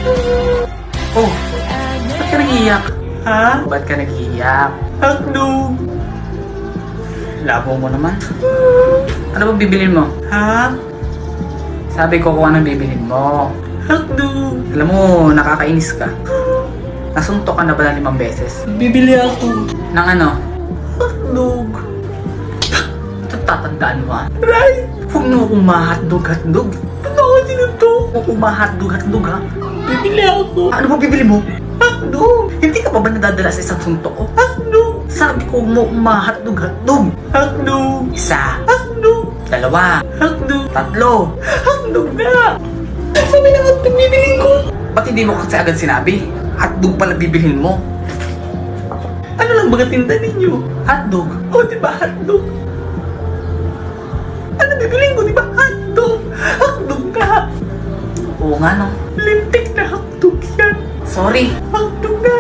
Oh, ba't ka nag-iiyak? Ha? Ba't ka nag-iiyak? Hotdog! Labo mo naman. Ano ba bibilin mo? Ha? Sabi ko kung anong bibilin mo. Hotdog! Alam mo, nakakainis ka. Nasuntok ka na ba ng 5 beses? Bibili ako. Ng ano? Hotdog. Ito tatandaan mo ha? Right! Huwag mo akong ma-hotdog. Ano ako sinuntok? Huwag akong ma-hotdog ha? Bibili ako. Ano ba bibili mo? Hotdog! Hindi ka pa ba nadadala sa isang suntok ko? Hotdog! Sabi ko mo ma-hotdog. Hotdog! Isa. Hotdog! 2. Hotdog! 3. Hotdog na! Sabi na hotdog bibilin ko. Ba't hindi mo kasi agad sinabi? Hotdog pala bibilhin mo. Ano lang baga tinda ninyo? Hotdog? O diba hotdog? Ano bibilin ko diba hotdog? Hotdog ka! Oo nga no. Lintik na hotdog yan. Sorry. Hotdog na!